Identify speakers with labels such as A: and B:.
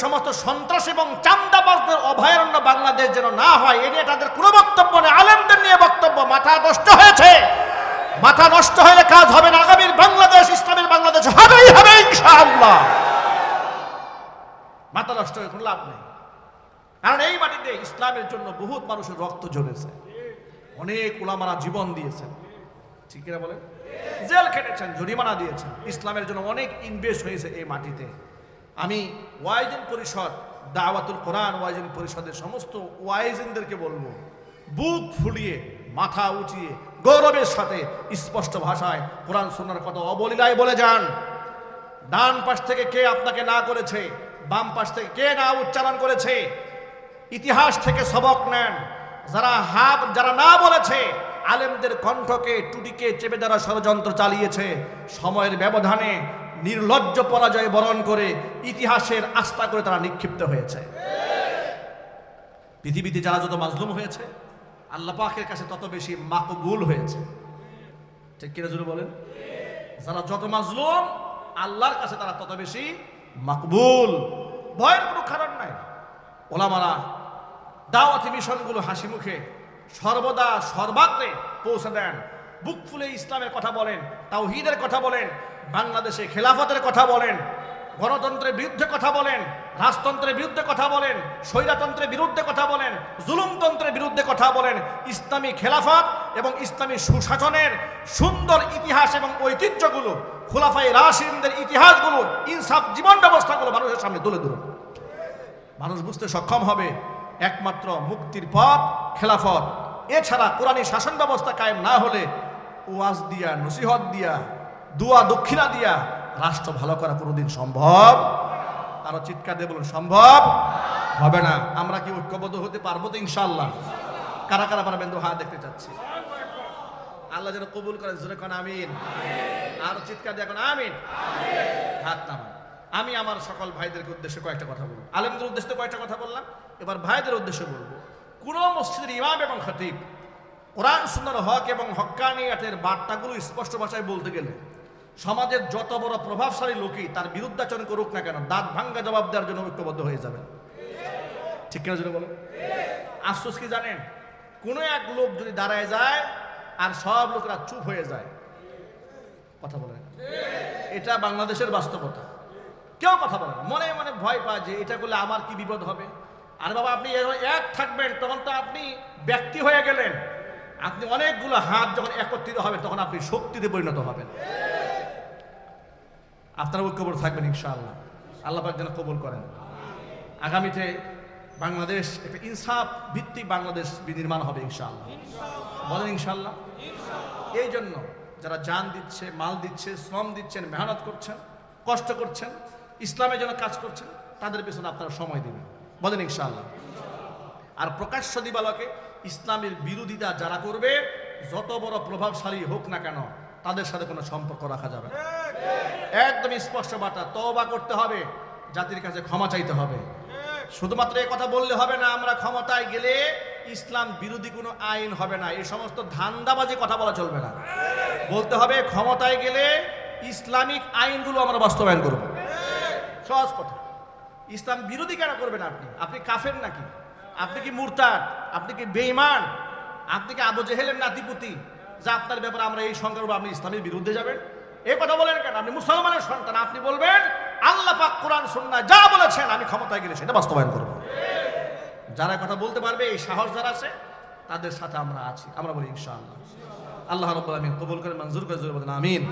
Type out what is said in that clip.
A: সমস্ত সন্ত্রাস এবং চাঁদাবাজদের অভয়ারণ্য বাংলাদেশ যেন না হয়, এ নিয়ে তাদের কোনো বক্তব্য নেই। আলেমদের নিয়ে বক্তব্য। মাথা নষ্ট হয়েছে। মাথা নষ্ট হলে কাজ হবে না। আগামীর বাংলাদেশ ইসলামের বাংলাদেশ হবেই হবে ইনশাআল্লাহ। মাথা নষ্ট হয়ে কোনো লাভ নেই। কারণ এই মাটিতে ইসলামের জন্য বহুত মানুষের রক্ত ঝরেছে, অনেক উলামারা জীবন দিয়েছেন, ঠিক কিনা বলেন? জেল খেটেছেন, জরিমানা দিয়েছেন। ইসলামের জন্য অনেক ইনভেস্ট হয়েছে এই মাটিতে। আমি ওয়াইজিন পরিষদ, দাওয়াতুল কোরআন ওয়াইজিন পরিষদের সমস্ত ওয়াইজিনদেরকে বলবো, বুক ফুলিয়ে মাথা উঠিয়ে গৌরবের সাথে স্পষ্ট ভাষায় কোরআন সুন্নাহর কথা অবলীলায় বলে যান। ডান পাশ থেকে কে আপনাকে না করেছে, বাম পাশ থেকে কে না উচ্চারণ করেছে, ইতিহাস থেকে সবক নেন। যারা না বলেছে, আলেমদের কণ্ঠকে টুটিকে চেপে যারা ষড়যন্ত্র চালিয়েছে, সময়ের ব্যবধানে নির্লজ্জ পরাজয় বরণ করে ইতিহাসের আস্থা করে তারা নিক্ষিপ্ত হয়েছে। পৃথিবীতে যারা যত মাজলুম হয়েছে, আল্লাহ পাকের কাছে তত বেশি মাকবুল হয়েছে, ঠিক কিনা জোরে বলেন? যারা যত মাজলুম, আল্লাহর কাছে তারা তত বেশি মাকবুল। ভয়ের কোনো কারণ নাই। ওলামারা দাওয়াতি মিশনগুলো হাসি মুখে সর্বদা সর্বাগ্রে পৌঁছে দেন। বুক ফুলে ইসলামের কথা বলেন, তাওহীদের কথা বলেন, বাংলাদেশে খেলাফতের কথা বলেন, গণতন্ত্রের বিরুদ্ধে কথা বলেন, রাজতন্ত্রের বিরুদ্ধে কথা বলেন, স্বৈরতন্ত্রের বিরুদ্ধে কথা বলেন, জুলুমতন্ত্রের বিরুদ্ধে কথা বলেন। ইসলামী খেলাফত এবং ইসলামী সুশাসনের সুন্দর ইতিহাস এবং ঐতিহ্যগুলো, খুলাফায়ে রাশিদিনদের ইতিহাসগুলো, ইনসাফ জীবন ব্যবস্থাগুলো মানুষের সামনে তুলে ধরুন। মানুষ বুঝতে সক্ষম হবে একমাত্র মুক্তির পথ খেলাফত। এছাড়া কোরআনী শাসন ব্যবস্থা কায়েম না হলে ওয়াজ দিয়া, নসিহত দিয়া, দুয়া দক্ষিণা দিয়া রাষ্ট্র ভালো করা কোনোদিন সম্ভব, আরো চিৎকার দিয়ে বলুন, সম্ভব হবে না। আমরা কি ঐক্যবদ্ধ হতে পারবো তো ইনশাআল্লাহ? কারা কারা পারবেন? হাত দেখতে চাচ্ছি। আল্লাহ যেন কবুল করেন, জোরে কোন আমিন। আরো চিৎকার দিয়ে এখন আমিন। হাত নামান। আমি আমার সকল ভাইদেরকে উদ্দেশ্যে কয়েকটা কথা বলবো। আলেমদের উদ্দেশ্যে কয়েকটা কথা বললাম, এবার ভাইদের উদ্দেশ্যে বলবো। কোন মসজিদের ইমাম এবং খতিব কোরআন সুন্নাহর হক এবং হক্কানিয়াতের বার্তাগুলো স্পষ্ট ভাষায় বলতে গেলে সমাজের যত বড় প্রভাবশালী লোকই তার বিরুদ্ধাচরণ করুক না কেন, দাঁত ভাঙ্গা জবাব দেওয়ার জন্য ঐক্যবদ্ধ হয়ে যাবেন, ঠিক কিনা জন্য বলেন? আফসোস কি জানেন? কোনো এক লোক যদি দাঁড়ায় যায় আর সব লোকরা চুপ হয়ে যায়, কথা বলেন, এটা বাংলাদেশের বাস্তবতা। কেউ কথা বলে না, মনে মনে ভয় পায় যে এটা করলে আমার কি বিপদ হবে। আর বাবা, আপনি এক থাকবেন তখন তো আপনি ব্যক্তি হয়ে গেলেন। আপনি অনেকগুলো হাত যখন একত্রিত হবে তখন আপনি শক্তিতে পরিণত হবেন। আপনারা ঐক্যবদ্ধ থাকবেন ইনশাআল্লাহ। আল্লাহ পাক যেন কবুল করেন। আগামীতে বাংলাদেশ একটা ইনসাফ ভিত্তিক বাংলাদেশ বিনির্মাণ হবে ইনশাআল্লাহ। বলেন ইনশাআল্লাহ। এই জন্য যারা জান দিচ্ছে, মাল দিচ্ছে, শ্রম দিচ্ছেন, মেহনত করছেন, কষ্ট করছেন, ইসলামের জন্য কাজ করছেন, তাদের পেছনে আপনারা সময় দিবেন, বলেন ইনশাআল্লাহ। আর প্রকাশ্য দিবালকে ইসলামের বিরোধিতা যারা করবে, যত বড় প্রভাবশালী হোক না কেন, তাদের সাথে কোনো সম্পর্ক রাখা যাবে না। একদম স্পষ্ট বার্তা, তওবা করতে হবে, জাতির কাছে ক্ষমা চাইতে হবে। শুধুমাত্র এই কথা বললে হবে না, আমরা ক্ষমতায় গেলে ইসলাম বিরোধী কোনো আইন হবে না, এই সমস্ত ধান্দাবাজি কথা বলা চলবে না। বলতে হবে ক্ষমতায় গেলে ইসলামিক আইনগুলো আমরা বাস্তবায়ন করব। সহজ কথা। ইসলাম বিরোধী কেন করবেন? আপনি কাফের নাকি? আপনি কি মুরতাদ? আপনি কি বেঈমান? আপনি কি আবু জেহেলের নাতিপুতি যা আপনার ব্যাপারে আমরা এই সংখ্যা করবো, আপনি ইসলামের বিরুদ্ধে যাবেন? এই কথা বলেন কেন? আপনি মুসলমানের সন্তান, আপনি বলবেন আল্লাহ পাক কোরআন সুন্নাহ যা বলেছেন আমি ক্ষমতায় গেলে সেটা বাস্তবায়ন করব। যারা কথা বলতে পারবে, এই সাহস যারা আছে, তাদের সাথে আমরা আছি। আমরা বলি ইনশাআল্লাহ। আল্লাহ রাব্বুল আলামিন কবুল করে, মঞ্জুর করে, জোরে বলেন আমিন।